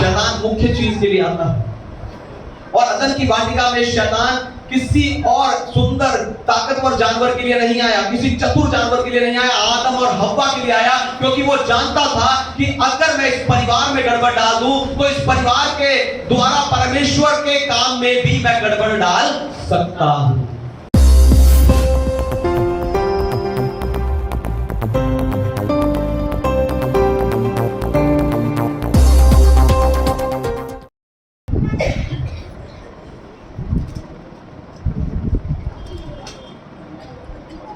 शैतान मुख्य चीज के लिए आता है। और अदन की वाटिका में शैतान किसी और सुंदर ताकतवर जानवर के लिए नहीं आया, किसी चतुर जानवर के लिए नहीं आया, आदम और हव्वा के लिए आया, क्योंकि वो जानता था कि अगर मैं इस परिवार में गड़बड़ डाल दूं तो इस परिवार के द्वारा परमेश्वर के काम में भी मैं गड़बड़ डाल सकता हूं।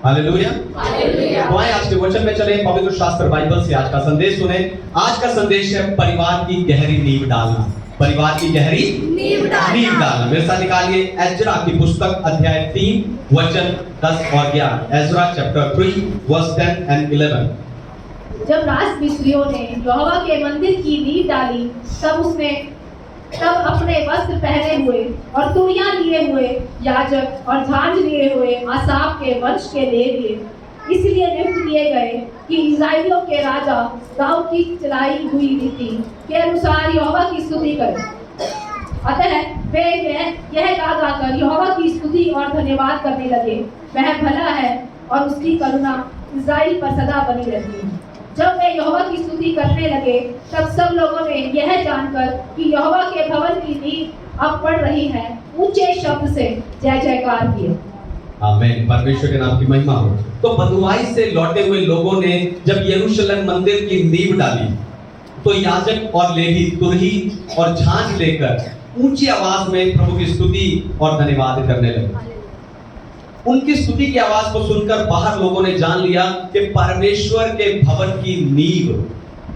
हालेलुया। तो आइए आज के वचन में चले, पवित्र शास्त्र बाइबल से आज का संदेश सुने। आज का संदेश है परिवार की गहरी नींव डालना। परिवार की गहरी नींव डालना। मेरे साथ निकालिए एजरा की पुस्तक अध्याय 3 वचन 10 और 11। Ezra chapter 3 verse 10 and 11। जब राजमिस्त्रियों ने यहोवा के मंदिर की नींव डाली, तब अपने वस्त्र पहने हुए और तुड़ियां लिए हुए याजक और झांझ लिए हुए आसाफ के वंश के लेवीय इसलिए नियुक्त किए गए कि इस्राएलियों के राजा दाऊद की चलाई हुई रीति के अनुसार यहोवा की स्तुति करें। अतः वे यह गाकर यहोवा की स्तुति और धन्यवाद करने लगे। वह भला है और उसकी करुणा इस्राएल पर सदा बनी रहती है। जब वे यहोवा की स्तुति करने लगे, तब सब लोगों ने यह जानकर कि यहोवा के भवन की नींव अब पड़ रही है, ऊंचे शब्द से जय जयकार किए। आमीन। परमेश्वर के नाम की महिमा हो। तो बंधुआई से लौटे हुए लोगों ने जब यरूशलेम मंदिर की नींव डाली, तो याजक और लेवी तुरही और झांझ लेकर ऊंची आवाज में प्रभु की स्तुति और धन्यवाद करने लगे। उनकी स्तुति की आवाज को सुनकर बाहर लोगों ने जान लिया कि परमेश्वर के भवन की नींव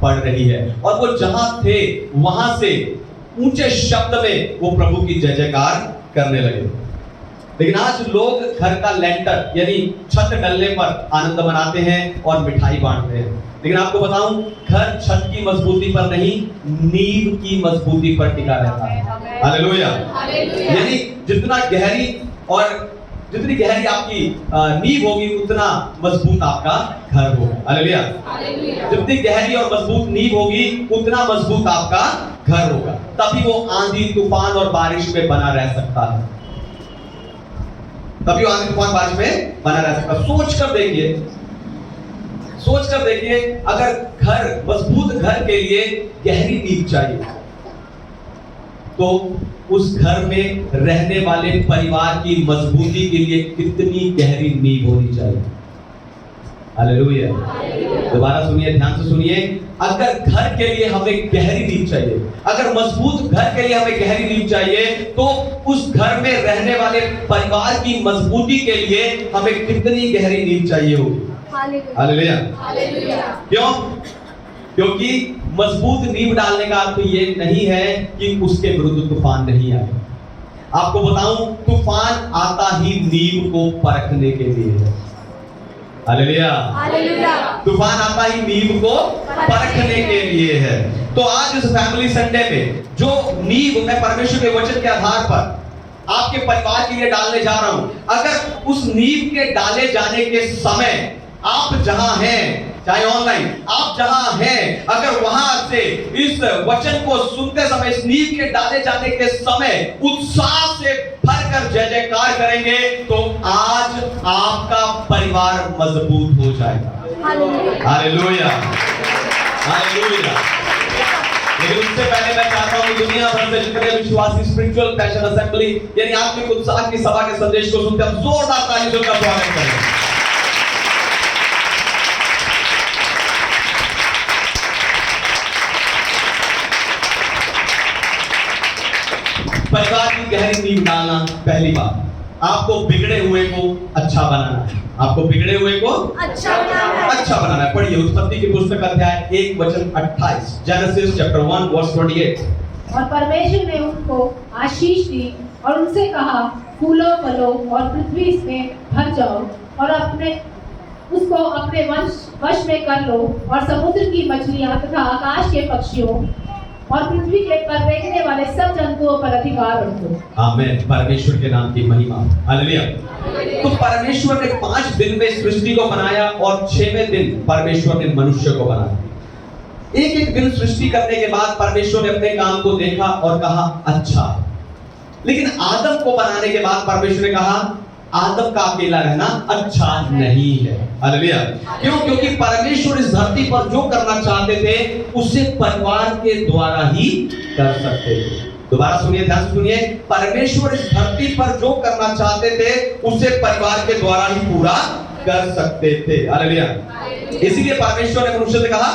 पड़ रही है, और वो जहां थे वहां से ऊंचे शब्द में वो प्रभु की जय जयकार करने लगे। लेकिन आज लोग घर का लेंटर यानी छत डलने पर आनंद मनाते हैं और मिठाई बांटते हैं। लेकिन आपको बताऊं, घर छत की मजबूती पर नहीं, नींव की मजबूती पर टिका रहता है। हालेलुया। यानी जितनी गहरी आपकी नींव होगी, उतना मजबूत आपका घर होगा। हालेलुया। जितनी गहरी और मजबूत नींव होगी, उतना मजबूत आपका घर होगा। तभी वो आंधी तूफान और बारिश में बना रह सकता है। तभी आंधी तूफान बारिश में बना रह सकता है। सोच कर देखिए, अगर मजबूत घर के लिए गहरी नींव चाहिए, तो उस घर में रहने वाले परिवार की मजबूती के लिए कितनी गहरी नींव होनी चाहिए। हालेलुया। दोबारा सुनिए, ध्यान से सुनिए। अगर घर के लिए हमें गहरी नींव चाहिए, अगर मजबूत घर के लिए हमें गहरी नींव चाहिए, तो उस घर में रहने वाले परिवार की मजबूती के लिए हमें कितनी गहरी नींव चाहिए होगी। हालेलुया। क्यों? क्योंकि मजबूत नींव डालने का अर्थ ये नहीं है कि उसके विरुद्ध तूफान नहीं आए। आपको बताऊं, तूफान आता ही नींव को परखने के लिए है। हालेलुया। तूफान आता ही नींव को परखने के लिए है। तो आज इस फैमिली संडे में जो नींव मैं परमेश्वर के वचन के आधार पर आपके परिवार के लिए डालने जा रहा हूं, अगर उस नींव के डाले जाने के समय आप जहां हैं, चाहे ऑनलाइन आप जहां हैं, अगर वहां से इस वचन को सुनते समय, इस नींव के डाले जाने के समय उत्साह से भरकर जय जयकार करेंगे, तो आज आपका परिवार मजबूत हो जाएगा। हालेलुया। हालेलुया। लेकिन उससे पहले मैं चाहता हूं कि दुनिया भर से जितने विश्वासी स्पिरिचुअल पैशन असेंबली यानी आत्मिक उत्साह की सभा के संदेश को सुनते हम जोरदार तालियों का स्वागत करें। परिवार की गहरी नींव डालना, पहली बात, आपको बिगड़े हुए को अच्छा बनाना है। आपको बिगड़े हुए को अच्छा बनाना है। पढ़िए उत्पत्ति की पुस्तक अध्याय 1 वचन 28। Genesis chapter 1 verse 28। और परमेश्वर ने उनको आशीष दी और उनसे कहा, फूलो फलो और पृथ्वी इसमें भर जाओ और उसको अपने वश में कर लो, और समुद्र की मछलियां तथा आकाश के पक्षियों और पृथ्वी के पर रहने वाले सब जंतुओं पर अधिकार रखो। आमीन। परमेश्वर के नाम की महिमा। हालेलुया। तो परमेश्वर ने 5 दिन में सृष्टि को बनाया और 6वें दिन परमेश्वर ने मनुष्य को बनाया। एक एक दिन सृष्टि करने के बाद परमेश्वर ने अपने काम को देखा और कहा अच्छा है। लेकिन आदम को बनाने के बाद परमेश्वर ने कहा आदम का अकेला रहना अच्छा नहीं है। हालेलुया। क्यों? क्योंकि परमेश्वर इस धरती पर जो करना चाहते थे उसे परिवार के द्वारा ही कर सकते थे। दोबारा सुनिए, ध्यान से सुनिए, परमेश्वर इस धरती पर जो करना चाहते थे उसे परिवार के द्वारा ही पूरा कर सकते थे। हालेलुया। इसीलिए परमेश्वर ने मनुष्य से कहा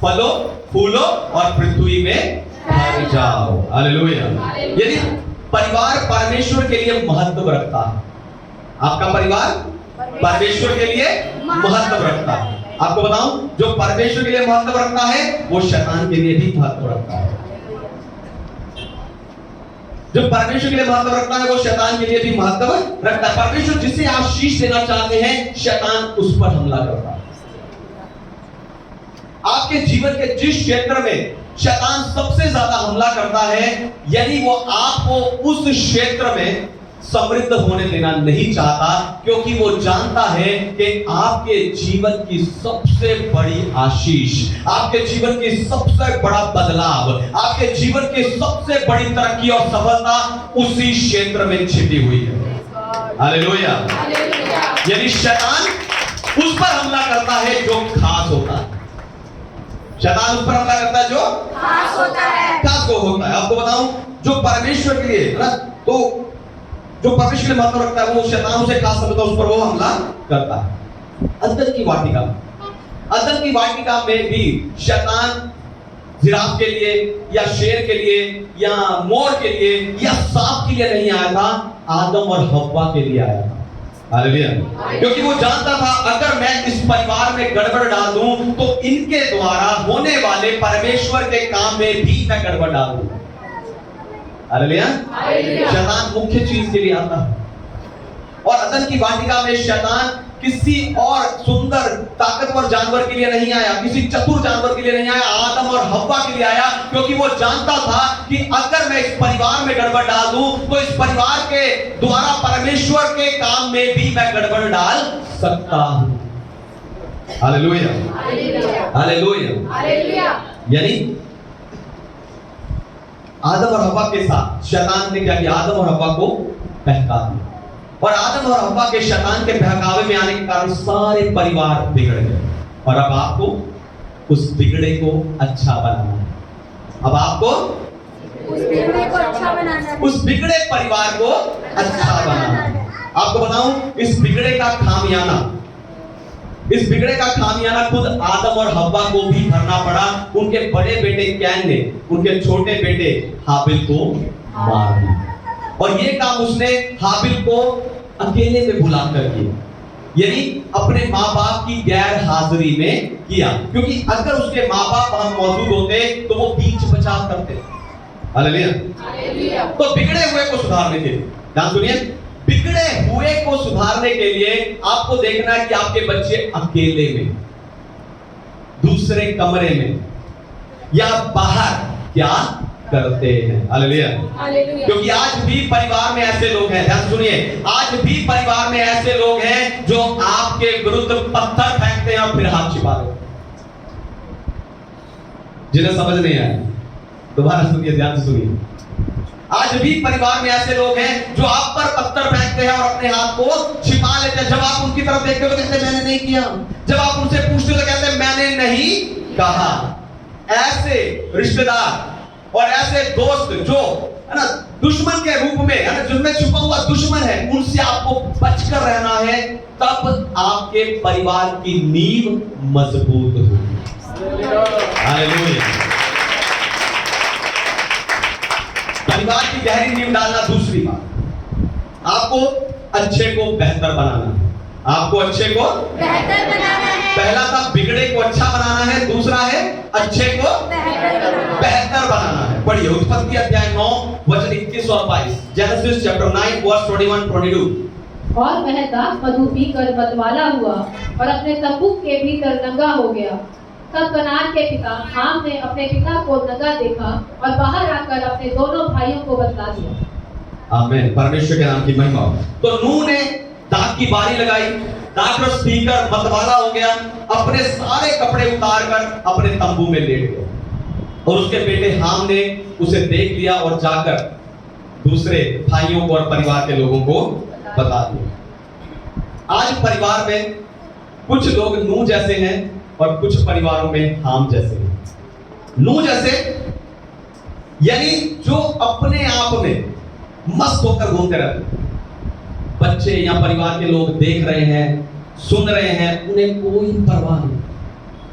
फलो फूलो और पृथ्वी में भर जाओ। हालेलुया। यदि परिवार परमेश्वर के लिए महत्व रखता है, आपका परिवार परमेश्वर के लिए महत्व रखता है। आपको बताऊं, जो परमेश्वर के लिए महत्व रखता है वो शैतान के लिए भी महत्व रखता है। जो परमेश्वर के लिए महत्व रखता है वो शैतान के लिए भी महत्व रखता है। परमेश्वर जिसे आशीष देना चाहते हैं शैतान उस पर हमला करता है। आपके जीवन के जिस क्षेत्र में शैतान सबसे ज्यादा हमला करता है, यदि वो आपको उस क्षेत्र में समृद्ध होने देना नहीं चाहता, क्योंकि वो जानता है कि आपके जीवन की सबसे बड़ी आशीष, आपके जीवन की सबसे बड़ा बदलाव, आपके जीवन की सबसे बड़ी तरक्की और सफलता उसी क्षेत्र में छिपी हुई है। हालेलुया। यदि शैतान उस पर हमला करता है जो खास होता है, शैतान उस पर हमला करता है जो खास होता है, खास को होता है। आपको बताऊं, जो परमेश्वर के लिए ना, तो जो परमेश्वर के लिए महत्व रखता है वो शैतान उसे खास समझता है, उस पर वो हमला करता है। अदन की वाटिका में भी शैतान जिराफ के लिए या शेर के लिए या मोर के लिए या सांप के लिए नहीं आया था, आदम और हव्वा के लिए आया था। हालेलुया। क्योंकि वो जानता था अगर मैं इस परिवार में गड़बड़ डाल दूं तो इनके द्वारा होने वाले परमेश्वर के काम में भी मैं गड़बड़ डाल दूं। हालेलुया। शैतान मुख्य चीज के लिए आता है, और अदन की वाटिका में शैतान किसी और सुंदर ताकतवर जानवर के लिए नहीं आया, किसी चतुर जानवर के लिए नहीं आया, आदम और हव्वा के लिए आया। क्योंकि वो जानता था कि अगर मैं इस परिवार में गड़बड़ डाल दूं तो इस परिवार के द्वारा परमेश्वर के काम में भी मैं गड़बड़ डाल सकता हूं। हालेलुया। हालेलुया। यानी आदम और हव्वा के साथ शैतान ने क्या किया? आदम और हव्वा को बहका दिया, और आदम और हव्वा के शैतान के बहकावे में आने के कारण सारे परिवार बिगड़ गए। और अब आपको उस बिगड़े को अच्छा बनाना है। अब आपको उस बिगड़े को अच्छा बनाना है, उस बिगड़े परिवार को अच्छा बनाना है। आपको बताऊं, इस बिगड़े का खामियाना खुद आदम और हव्वा को भी भरना पड़ा। उनके बड़े बेटे कैन ने उनके छोटे बेटे हाबिल को मार दिया, और ये काम उसने हाबिल को अकेले में बुलाकर किया, यानी अपने माँ बाप की गैर हाजिरी में किया। क्योंकि अगर उसके माँ बाप वहां मौजूद होते तो वो बीच बचाव करते। हालेलुया। तो बिगड़े हुए को सुधारने के लिए, ध्यान सुनिए, बिगड़े हुए को सुधारने के लिए आपको देखना है कि आपके बच्चे अकेले में, दूसरे कमरे में या बाहर क्या करते हैं। हालेलुया। क्योंकि आज भी परिवार में ऐसे लोग हैं, ध्यान सुनिए, आज भी परिवार में ऐसे लोग हैं जो आपके विरुद्ध पत्थर फेंकते हैं और फिर हाथ छिपा देते हैं। जिन्हें समझ नहीं आया दोबारा सुनिए, ध्यान से सुनिए। आज भी परिवार में ऐसे लोग हैं जो आप पर पत्थर फेंकते हैं और अपने हाथ को छिपा लेते हैं। जब आप उनकी तरफ देखते हो तो कहते हैं मैंने नहीं किया, जब आप उनसे पूछते हो तो कहते हैं मैंने नहीं कहा। ऐसे रिश्तेदार और ऐसे दोस्त जो है ना दुश्मन के रूप में है ना, जिसमें छुपा हुआ दुश्मन है, उनसे आपको बचकर रहना है, तब आपके परिवार की नींव मजबूत होगी। हालेलुया। परिवार की गहरी नींव डालना। दूसरी बात, आपको अच्छे को बेहतर बनाना है, आपको अच्छे को बेहतर बनाना है। पहला था बिगड़े को अच्छा बनाना है, दूसरा है अच्छे को बेहतर बनाना है। पढ़िए उत्पत्ति अध्याय 9 वचन 21 और 22, जेनेसिस चैप्टर 9 वर्स 21-22। और वह दाख मधु पीकर मतवाला हुआ और अपने तंबू के भीतर नंगा हो गया। तब कनान के पिता हाम ने अपने पिता को नंगा देखा और बाहर आकर अपने दोनों भाइयों को बतला दिया। आमीन। परमेश्वर के नाम की महिमा हो। तो नूह ने दाख की बारी लगाई, दाख रस पीकर मतवाला हो गया, अपने सारे कपड़े उतार कर अपने तंबू में लेट गया। और उसके बेटे हाम ने उसे देख लिया और जाकर दूसरे भाइयों को और परिवार के लोगों को बता दिया। आज परिवार में कुछ लोग नूह जैसे हैं और कुछ परिवारों में हाम जैसे हैं। नूह जैसे यानी जो अपने आप में मस्त होकर घूमते रहते हैं। बच्चे या परिवार के लोग देख रहे हैं, सुन रहे हैं, उन्हें कोई परवाह नहीं,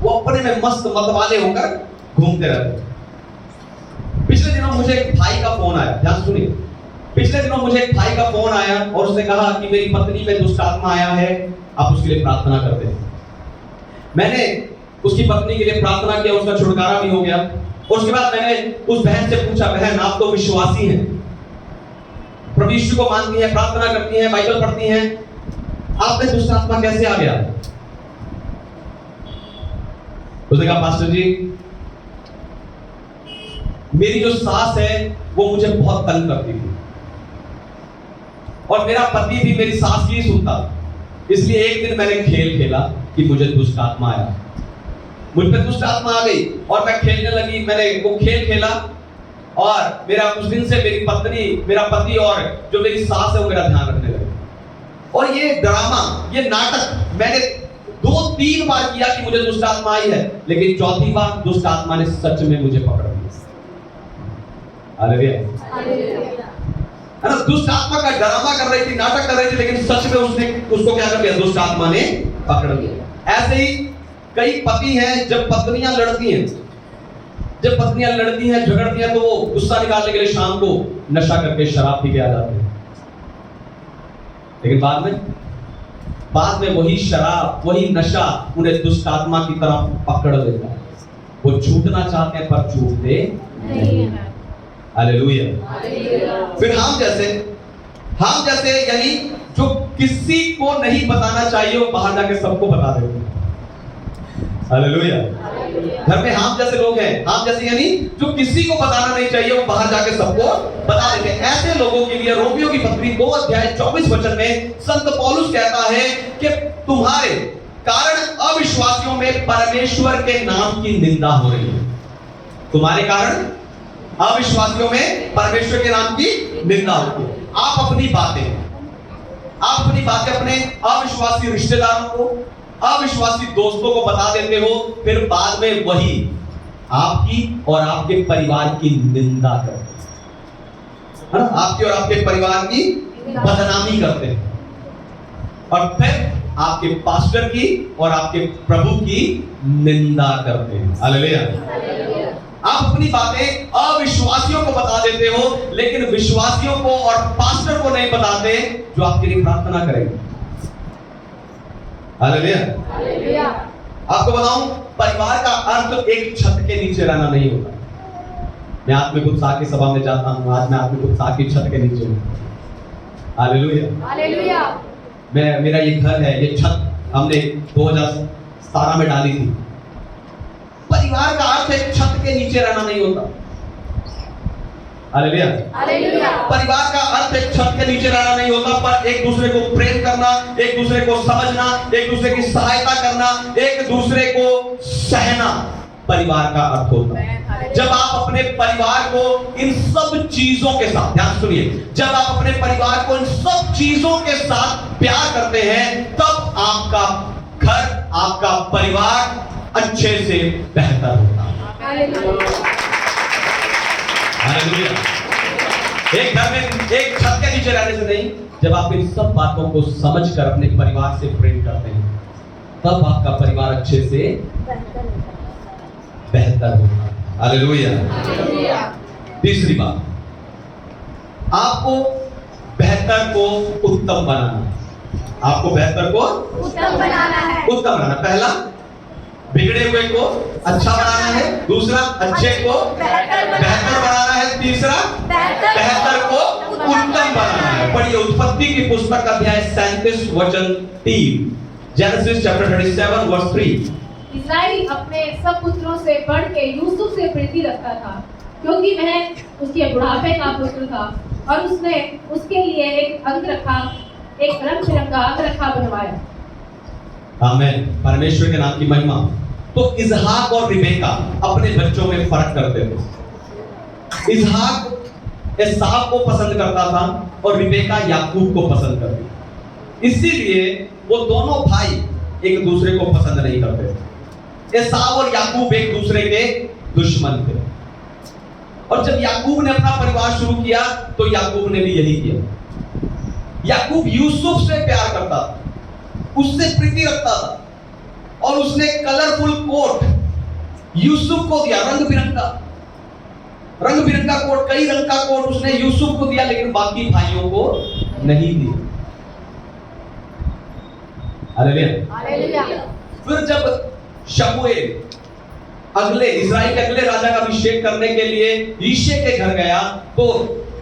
वो अपने में मस्त मतवाले होकर घूमते रहते हैं। पिछले दिनों मुझे एक भाई का फोन आया, ध्यान सुनिए। पिछले दिनों मुझे एक भाई का फोन आया और उसने कहा कि मेरी पत्नी में दुष्ट आत्मा आया है, आप उसके लिए प्रार्थना करते हैं। मैंने उसकी पत्नी के लिए प्रार्थना किया, उसका छुटकारा भी हो गया। और उसके बाद मैंने उस बहन से पूछा, बहन आप तो विश्वासी हैं, प्रभु यीशु को मानती हैं, प्रार्थना करती हैं, बाइबल पढ़ती हैं, आप में दुष्ट आत्मा कैसे आ गया? उसने कहा, पास्टर जी मेरी जो सास है वो मुझे बहुत तंग करती थी और मेरा पति भी मेरी सास की ही सुनता, इसलिए एक दिन मैंने खेल खेला कि मुझे दुष्ट आत्मा आया, मुझ पे दुष्ट आत्मा आ गई और मैं खेलने लगी। मैंने वो खेल खेला और मेरा उस दिन से मेरी पत्नी, मेरा पति और जो मेरी सास है वो मेरा ध्यान रखने लगे। और ये ड्रामा, ये नाटक मैंने 2-3 बार किया कि मुझे दुष्ट आत्मा आई है, लेकिन चौथी बार दुष्ट आत्मा ने सच में मुझे पकड़ लिया। हालेलुया। है ना, दुष्ट आत्मा का ड्रामा कर रही थी, नाटक कर रही थी, लेकिन सच में उसको क्या कर दिया? दुष्ट आत्मा ने पकड़ लिया। ऐसे ही कई पति हैं, जब पत्नियां लड़ती हैं, झगड़ती हैं, तो वो गुस्सा निकालने के लिए शाम को नशा करके शराब पी के आ जाते हैं, लेकिन बाद में वही शराब, वही नशा उन्हें दुष्ट आत्मा की तरफ पकड़ लेता है। वो छूटना चाहते हैं पर छूटते नहीं हैं। हालेलुया। फिर हाम जैसे यानी जो किसी को नहीं बताना चाहिए वो बाहर जाके सबको बता देते हैं। हालेलुया। घर में हाम जैसे लोग हैं, हाम जैसे यानी जो किसी को बताना नहीं चाहिए वो बाहर जाके सबको बता देते हैं। ऐसे लोगों के लिए रोमियो की पत्री 2 अध्याय 24 वचन में संत पौलुस कहता है कि तुम्हारे कारण अविश्वासियों में परमेश्वर के नाम की निंदा हो रही है। तुम्हारे कारण अविश्वासियों में परमेश्वर के नाम की निंदा होती है। आप अपनी बातें अपने अविश्वासी रिश्तेदारों को, अविश्वासी दोस्तों को बता देते हो, फिर बाद में वही आपकी और आपके परिवार की निंदा करते हैं, आपके और आपके परिवार की बदनामी करते हैं, और फिर आपके पास्टर की और आपके प्रभु की निंदा करते हैं। हालेलुया। आप अपनी बातें अविश्वासियों को बता देते हो, लेकिन विश्वासियों को और पास्टर को नहीं बताते जो आपके लिए प्रार्थना करेंगे। हालेलुया। आपको बताऊं, परिवार का अर्थ एक छत के नीचे रहना नहीं होता। मैं आत्मिक उत्साह की सभा में जाता हूं, आज मैं आत्मिक उत्साह की छत के नीचे हूं। हालेलुया। मेरा ये घर है, ये छत हमने 2017 में डाली थी। परिवार का अर्थ एक छत के नीचे रहना नहीं होता। हालेलुया। परिवार का अर्थ एक छत के नीचे रहना नहीं होता, पर एक दूसरे को प्रेम करना, एक दूसरे को समझना, एक दूसरे की सहायता करना, एक दूसरे को सहना परिवार का अर्थ होता है। जब आप अपने परिवार को इन सब चीजों के साथ, ध्यान सुनिए, जब आप अपने परिवार को इन सब चीजों के साथ प्यार करते हैं, तब आपका घर, आपका परिवार अच्छे से बेहतर होता है। हालेलुया। एक घर में एक छत के नीचे रहने से नहीं, जब आप इन सब बातों को समझकर अपने परिवार से प्रेम करते हैं, तब आपका परिवार अच्छे से बेहतर होता है। हालेलुया। तीसरी बात, आपको बेहतर को उत्तम बनाना है। आपको बेहतर को उत्तम बनाना। पहला, बिगड़े हुए को अच्छा बनाना है। दूसरा, अच्छे को बेहतर बनाना है। तीसरा, बेहतर को उत्तम बनाना है। पढ़िए उत्पत्ति की पुस्तक अध्याय 37 वचन 3, जेनेसिस चैप्टर 37 वर्स 3। इस्राएल अपने सब पुत्रों से बढ़ के यूसुफ से प्रीति रखता था, क्योंकि वह उसके बुढ़ापे का पुत्र था, और उसने उसके लिए एक रंग बिरंगा अंगरखा बनवाया। आमीन। परमेश्वर के नाम की महिमा। तो इसहाक और रिबेका अपने बच्चों में फर्क करते थे। इसहाक एसाव को पसंद करता था और रिबेका याकूब को पसंद करती। इसीलिए वो दोनों भाई एक दूसरे को पसंद नहीं करते थे। एसाव और याकूब एक दूसरे के दुश्मन थे। और जब याकूब ने अपना परिवार शुरू किया तो याकूब ने भी यही किया। याकूब यूसुफ से प्यार करता था, उससे प्रीति रखता था और उसने कलरफुल कोट यूसुफ को दिया, रंग बिरंगा कोट, कई रंग का कोट उसने यूसुफ को दिया, लेकिन बाकी भाइयों को नहीं दिया। हालेलुया। फिर जब शमूएल इजराइल के अगले राजा का अभिषेक करने के लिए यिशै के घर गया, तो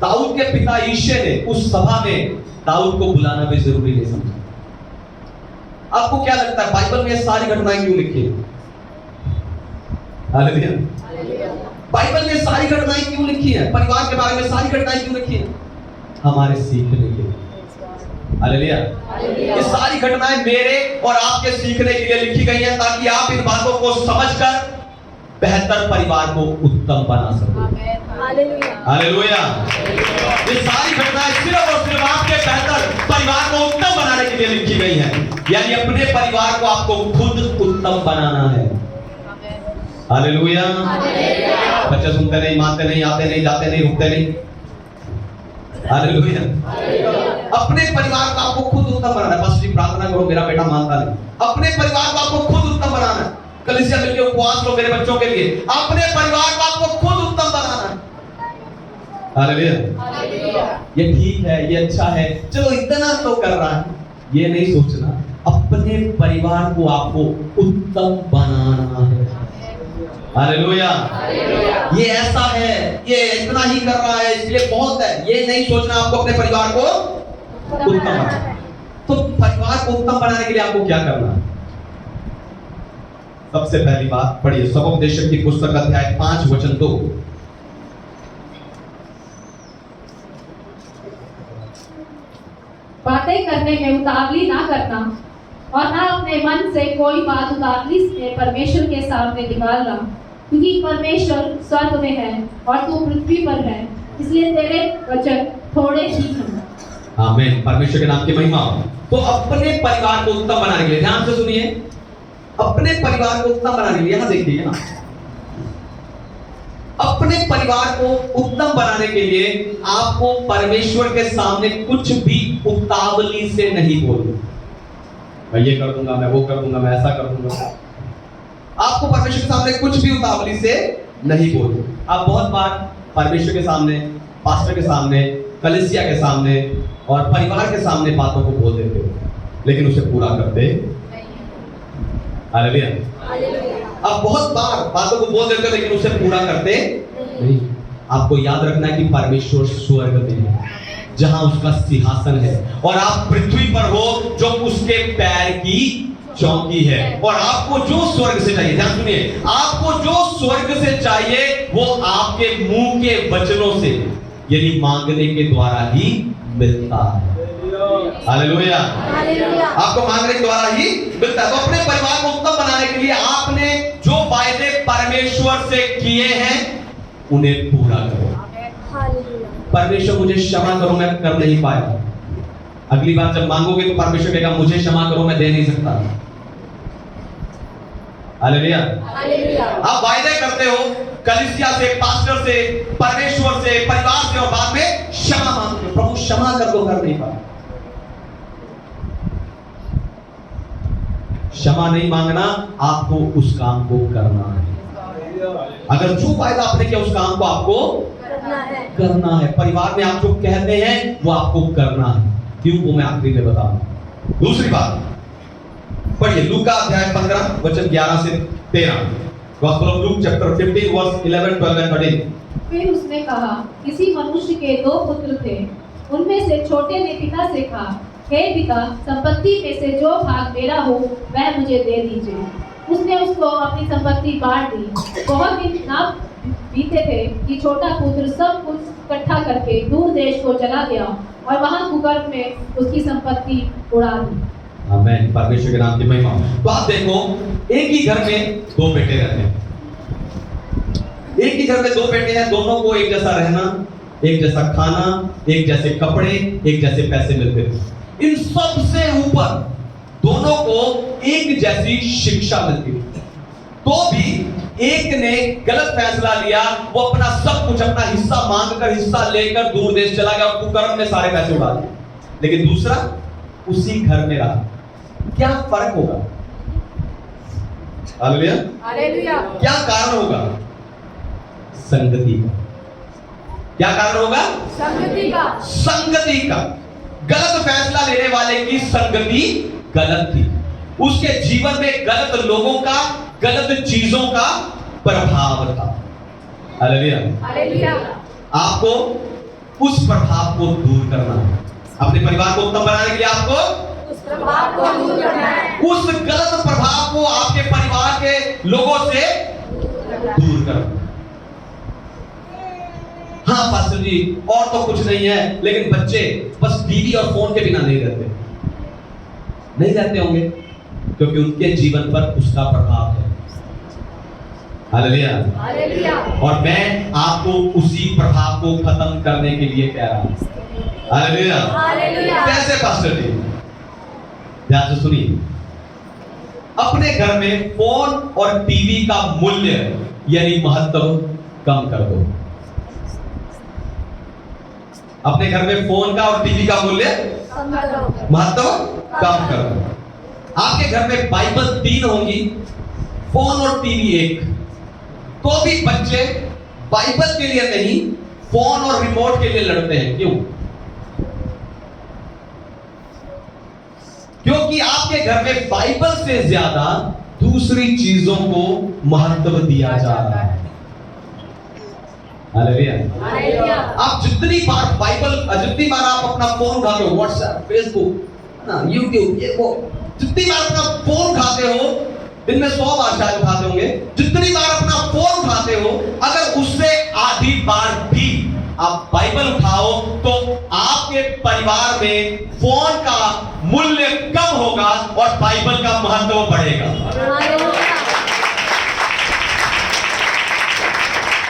दाऊद के पिता यिशै ने उस सभा में दाऊद को बुलाना भी जरूरी नहीं समझा। आपको क्या लगता है बाइबल में सारी घटनाएं क्यों लिखी है? हालेलुया। बाइबल में सारी घटनाएं क्यों लिखी है? परिवार के बारे में सारी घटनाएं क्यों लिखी है? हमारे सीखने के लिए। हालेलुया। ये सारी घटनाएं मेरे और आपके सीखने के लिए लिखी गई हैं, ताकि आप इन बातों को समझकर बेहतर परिवार को उत्तम बना सको। हालेलुया। ये सारी घटनाएं सिर्फ और सिर्फ आपके बेहतर परिवार को उत्तम बनाने के लिए लिखी गई हैं। यानी अपने परिवार को आपको खुद उत्तम बनाना है। हालेलुया। बच्चे सुनते नहीं, मानते नहीं, आते नहीं, जाते नहीं, रुकते नहीं। हालेलुया। अपने परिवार को आपको खुद उत्तम बनाना है। बस जी प्रार्थना करो, मेरा बेटा मानता नहीं। अपने परिवार को आपको खुद उत्तम बनाना है। कलीसिया मिलकर उपवास लो मेरे बच्चों के लिए। अपने परिवार को आपको खुद उत्तम बनाना है। हालेलुया। ये ठीक है, ये अच्छा है, चलो इतना तो कर रहा है, ये नहीं सोचना। अपने परिवार को आपको उत्तम बनाना है। हालेलुया। ये ऐसा है, ये इतना ही कर रहा है इसलिए बहुत है, ये नहीं सोचना। आपको अपने परिवार को उत्तम बनाना है। तो परिवार को उत्तम बनाने के लिए आपको क्या करना है? सबसे पहली बात पढ़िए सबोपदेशक की पुस्तक अध्याय 5 वचन 2। बातें करने में उतावली ना करना और ना अपने मन से कोई बात उतावली से परमेश्वर के सामने निकालना, क्योंकि परमेश्वर स्वर्ग में है और तू पृथ्वी पर है, इसलिए तेरे वचन थोड़े ही हैं। आमीन। परमेश्वर के नाम की महिमा हो। तो अपने परिवार को उत्तम बनाने के लिए ध्यान से सुनिए, अपने परिवार को उत्तम बनाने के लिए यहां देखिए ना, अपने परिवार को उत्तम बनाने के लिए आपको परमेश्वर के सामने कुछ भी उतावली से नहीं बोलना। मैं ये कर दूंगा, मैं वो कर दूंगा, मैं ऐसा कर दूंगा। आपको परमेश्वर के सामने कुछ भी उतावली से नहीं बोलना। आप बहुत बार परमेश्वर के सामने, पास्टर के सामने, कलीसिया के सामने और परिवार के सामने बातों को बोल देते हो, लेकिन उसे पूरा करते। हालेलुया। आप बहुत बार बातों को बोल देते हो लेकिन उसे पूरा करते नहीं। आपको याद रखना है कि परमेश्वर स्वर्ग में है, जहां उसका सिंहासन है, और आप पृथ्वी पर हो जो उसके पैर की चौकी है। और आपको जो स्वर्ग से चाहिए, ध्यान सुनिए, आपको जो स्वर्ग से चाहिए वो आपके मुंह के वचनों से, यानी मांगने के द्वारा ही मिलता है। हालेलुया। आपको मांगने के द्वारा ही मिलता है। तो अपने परिवार को उत्तम बनाने के लिए आपने जो वायदे परमेश्वर से किए हैं उन्हें पूरा करो। परमेश्वर मुझे क्षमा करो, मैं कर नहीं पाया। अगली बार जब मांगोगे तो परमेश्वर कहेगा मुझे क्षमा करो, मैं दे नहीं सकता। हालेलुया। आप वायदे करते हो कलीसिया से, पास्टर से, परमेश्वर से, परिवार से, और बाद में क्षमा मांगते हो, प्रभु क्षमा कर दो, कर नहीं पाया। क्षमा नहीं मांगना, आपको उस काम को करना है। अगर जो वायदा आपने किया उस काम को आपको करना है। परिवार में आप जो कहते हैं वो आपको करना है। क्यों, वो मैं आखिरी में बताऊंगा। दूसरी बात पढ़िए लूका अध्याय 15 वचन 11 से 13। Gospel of Luke chapter 15 verse 11, 12 and 13। फिर उसने कहा, किसी मनुष्य के 2 पुत्र थे, उनमें से छोटे ने पिता से कहा, हे पिता, संपत्ति में से जो भाग मेरा हो वह मुझे दे दीजिए। उसने उसको अपनी संपत्ति बांट दी। बहुत दिन ना बीते थे कि छोटा पुत्र सब कुछ इकट्ठा करके दूर देश को चला गया और वहां कुकर्म में उसकी संपत्ति उड़ा दी। आमीन, परमेश्वर के नाम की महिमा। तो आप देखो, एक ही घर में दो बेटे रहते हैं, एक ही घर में दो बेटे हैं, दोनों को एक जैसा रहना, एक जैसा खाना, एक जैसे कपड़े, एक जैसे पैसे मिलते थे। इन सब से ऊपर दोनों को एक जैसी शिक्षा मिलती थी। तो भी एक ने गलत फैसला लिया, वो अपना सब कुछ, अपना हिस्सा मांगकर, हिस्सा लेकर दूर देश चला गया और कुकर्म में सारे पैसे उड़ा दिए। लेकिन दूसरा उसी घर में रहा। क्या फर्क होगा? Hallelujah, hallelujah. क्या कारण होगा? संगति का। क्या कारण होगा? संगति का। संगति का। गलत फैसला लेने वाले की संगति गलत थी, उसके जीवन में गलत लोगों का, गलत चीजों का प्रभाव था। Hallelujah, hallelujah. आपको उस प्रभाव को दूर करना है। अपने परिवार को उत्तम बनाने के लिए आपको उस प्रभाव को दूर करना है, उस गलत प्रभाव को आपके परिवार के लोगों से दूर करना। हाँ पास्टर जी, और तो कुछ नहीं है, लेकिन बच्चे बस टीवी और फोन के बिना नहीं रहते होंगे, क्योंकि उनके जीवन पर उसका प्रभाव है। Hallelujah, hallelujah. और मैं आपको उसी प्रभाव को खत्म करने के लिए कह रहा हूं। Hallelujah, hallelujah. कैसे पास्टर जी? ध्यान से सुनिए। अपने घर में फोन और टीवी का मूल्य यानी महत्व कम कर दो। अपने घर में फोन का और टीवी का मूल्य, महत्व कम कर दो। आपके घर में बाइबल 3 होंगी, फोन और टीवी 1, तो भी बच्चे बाइबल के लिए नहीं, फोन और रिमोट के लिए लड़ते हैं। क्यों? क्योंकि आपके घर में बाइबल से ज्यादा दूसरी चीजों को महत्व दिया जा रहा है। हालेलुया। आप जितनी बार आप अपना फोन उठाते हो, व्हाट्सएप, फेसबुक, ना यूट्यूब, ये वो, जितनी बार अपना फोन उठाते हो, दिन में 100 बार शायद उठाते होंगे, जितनी बार अपना फोन उठाते हो, अगर उससे आधी बार भी आप बाइबल उठाओ तो आपके परिवार में फोन का मूल्य कम होगा और बाइबल का महत्व बढ़ेगा।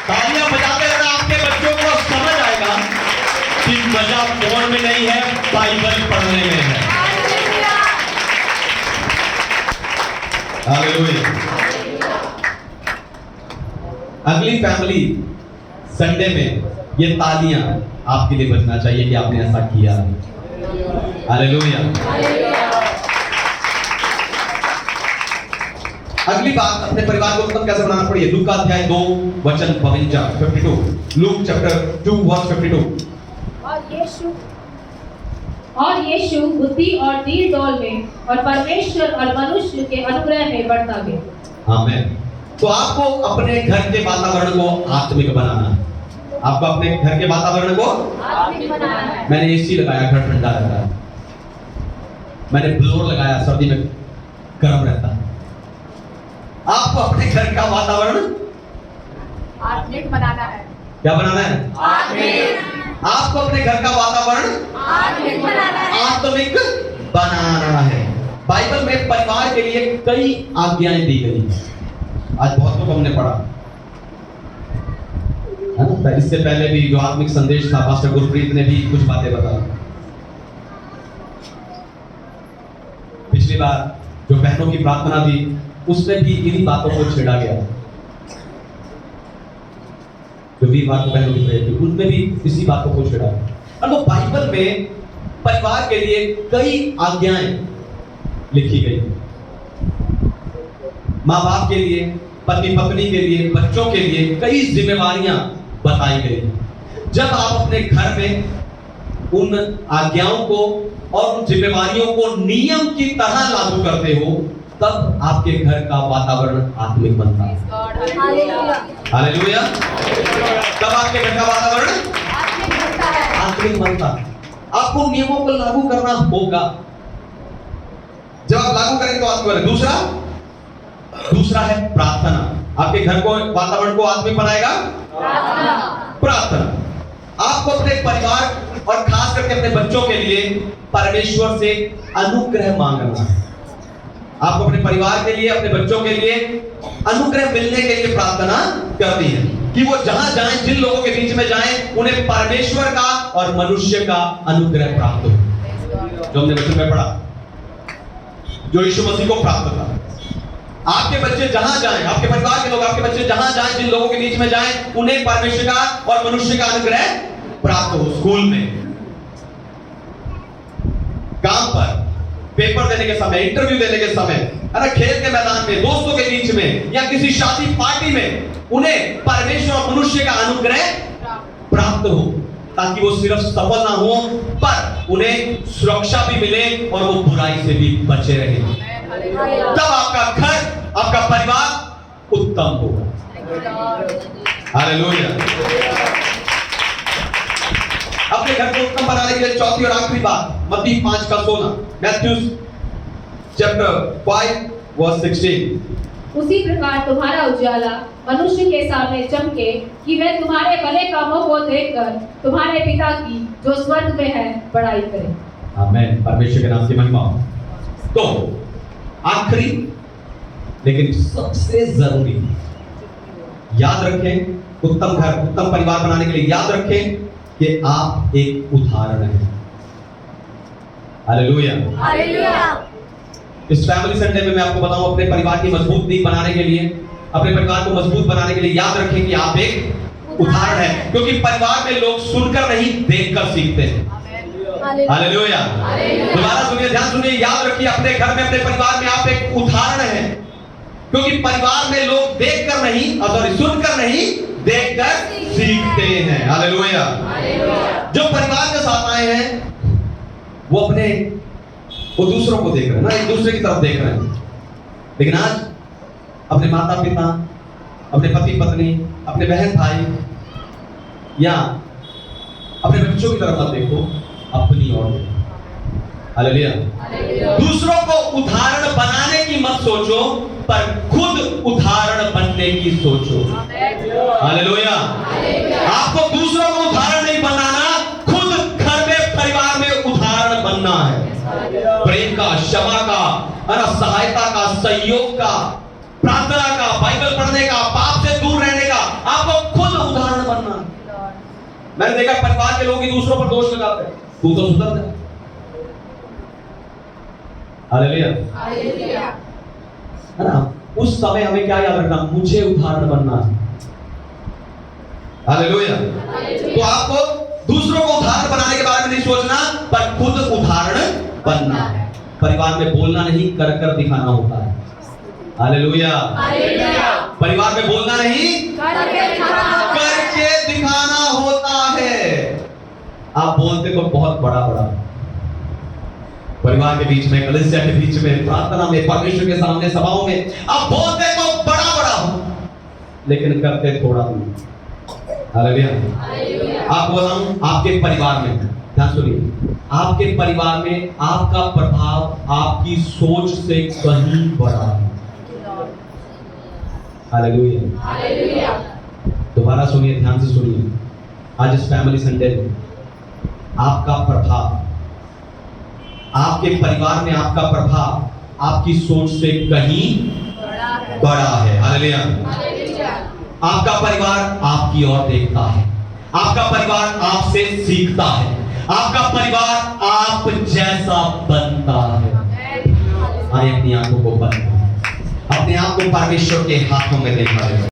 तालियां बजाते रहना, आपके बच्चों को समझ आएगा कि मजा फोन में नहीं है, बाइबल पढ़ने में है। हालेलुया। अगली फैमिली संडे में ये तालियां आपके लिए बजना चाहिए कि आपने ऐसा किया। हालेलुया। अगली बात, अपने परिवार को उत्तम कैसे बनाना पड़िए। लूका अध्याय 2 वचन 52, लूक चैप्टर 2 वर्स 52। और यीशु बुद्धि और दीर डोल में और परमेश्वर और मनुष्य के अनुग्रह में बढ़ता गया। आमीन। तो आपको अपने घर के वातावरण को आत्मिक बनाना है। आपको अपने घर के वातावरण को आत्मिक बनाना है। मैंने एसी लगाया, घर ठंडा रहता है। मैंने ब्लोअर लगाया, सर्दी में गर्म रहता है। आपको अपने घर का वातावरण आत्मिक बनाना है। क्या बनाना है? आत्मिक। आपको अपने घर का वातावरण आत्मिक बनाना है। आत्मिक बनाना है। बाइबल में परिवार के लिए कई आज्ञाएं दी गई। आज बहुतों को हमने पढ़ा है ना। इससे पहले भी जो आत्मिक संदेश था, पास्टर गुरप्रीत ने भी कुछ बातें बताई। पिछली बार जो बहनों की प्रार्थना थी, उसमें भी इन्हीं बातों को छेड़ा गया। जो वीरवार को बहनों की प्रेयर थी, उसमें भी इसी बातों को छेड़ा। और वो बाइबल में परिवार के लिए कई आज्ञाएं लिखी गई। माँ बाप के लिए, पति पत्नी के लिए, बच्चों के लिए कई जिम्मेवारियां बताई गई। जब आप अपने घर में उन आज्ञाओं को और उन जिम्मेवारियों को नियम की तरह लागू करते हो, तब आपके घर का वातावरण आत्मिक बनता है। हालेलुया। तब आपके घर का वातावरण आत्मिक बनता है। आपको नियमों को लागू करना होगा। जब आप लागू करेंगे तो आत्मिक बनेगा। दूसरा है प्रार्थना। आपके घर को, वातावरण को आत्मिक बनाएगा प्रार्थना। आप आपको अपने परिवार और खास करके अपने बच्चों के लिए परमेश्वर से अनुग्रह मांगना है। आपको अपने परिवार के लिए, अपने बच्चों के लिए अनुग्रह मिलने के लिए प्रार्थना करनी है कि वो जहां जाएं, जिन लोगों के बीच में जाएं, उन्हें परमेश्वर का और मनुष्य का अनुग्रह प्राप्त हो। जो हमने बचपन में पढ़ा, जो यीशु मसीह को प्राप्त था। आपके बच्चे जहां जाएं, आपके परिवार के लोग, आपके बच्चे जहां जाएं, जिन लोगों के बीच में जाएं, उन्हें परमेश्वर का और मनुष्य का अनुग्रह प्राप्त हो। स्कूल में, काम पर, पेपर देने के समय, इंटरव्यू देने के समय, अरे खेल के मैदान में, दोस्तों के बीच में, या किसी शादी पार्टी में, उन्हें परमेश्वर और मनुष्य का अनुग्रह प्राप्त हो, ताकि वो सिर्फ सफल ना हो, पर उन्हें सुरक्षा भी मिले और वो बुराई से भी बचे रहे। तब आपका घर, आपका परिवार उत्तम होगा। हालेलुया। अपने घर को उत्तम बनाने के लिए चौथी और आखिरी बात, मत्ती 5:16, मैथ्यू चैप्टर 5:16। उसी प्रकार तुम्हारा उजाला मनुष्य के सामने चमके, कि वे तुम्हारे भले कामों को देखकर तुम्हारे पिता की जो स्वर्ग में है बड़ाई करें। आमीन। परमेश्वर के नाम की महिमा हो। तो आखिरी लेकिन सबसे जरूरी, याद रखें, उत्तम घर, उत्तम परिवार बनाने के लिए याद रखें कि आप एक उदाहरण हैं। हालेलुया। हालेलुया। इस फैमिली संडे में मैं आपको बताऊं, अपने परिवार की मजबूत नींव बनाने के लिए, अपने परिवार को मजबूत बनाने के लिए याद रखें कि आप एक उदाहरण हैं, क्योंकि परिवार में लोग सुनकर नहीं, देखकर सीखते हैं। हालेलुया। दोबारा सुनिए, ध्यान सुनिए, याद रखिए, अपने घर में, अपने परिवार में आप एक उदाहरण हैं, क्योंकि परिवार में लोग देखकर नहीं, और सुनकर नहीं, देखकर सीखते हैं। हालेलुया। जो परिवार के साथ आए हैं वो दूसरों को देख रहे हैं ना, एक दूसरे की तरफ देख रहे हैं। लेकिन आज अपने माता पिता, अपने पति पत्नी, अपने बहन भाई या अपने बच्चों की तरफ मत देखो, अपनी ओर देखो। हालेलुया। दूसरों को उदाहरण बनाने की मत सोचो, पर खुद उदाहरण बनने की सोचो। हालेलुया। आपको दूसरों को उदाहरण नहीं बनाना, खुद घर में, परिवार में उदाहरण बनना है। प्रेम का, क्षमा का, सहायता का, सहयोग का, प्रार्थना का, बाइबल पढ़ने का, पाप से दूर रहने का, आपको खुद उदाहरण बनना है। मैंने देखा परिवार के लोग ही दूसरों पर दोष लगाते हैं, तू तो सुधर जा। हालेलुया। है ना? उस समय हमें क्या याद रखना, मुझे उदाहरण बनना है। हालेलुया। तो आपको दूसरों को उदाहरण बनाने के बारे में नहीं सोचना, पर खुद उदाहरण बनना है। परिवार में बोलना नहीं, कर कर दिखाना होता है। हालेलुया। परिवार में बोलना नहीं, करके दिखाना होता है। आप बोलते तो बहुत बड़ा बड़ा, परिवार के बीच में, कलीसिया के बीच में, प्रार्थना में, परमेश्वर के सामने, सभाओं में आप बोलते तो बड़ा बड़ा हो, लेकिन करते थोड़ा नहीं। हालेलुया। आप बताऊं, आपके परिवार में, ध्यान सुनिए, आपके परिवार में आपका प्रभाव आपकी सोच से कहीं बड़ा है। हालेलुया। दोबारा सुनिए, ध्यान से सुनिए, आज इस फैमिली संडे में आपका प्रभाव, आपके परिवार में आपका प्रभाव आपकी सोच से कहीं बड़ा है। हालेलुया। आपका परिवार आपकी ओर देखता है, आपका परिवार आपसे सीखता है, आपका परिवार आप जैसा बनता है। आइए अपनी आंखों को बंद, अपने आप को परमेश्वर के हाथों में देखा है।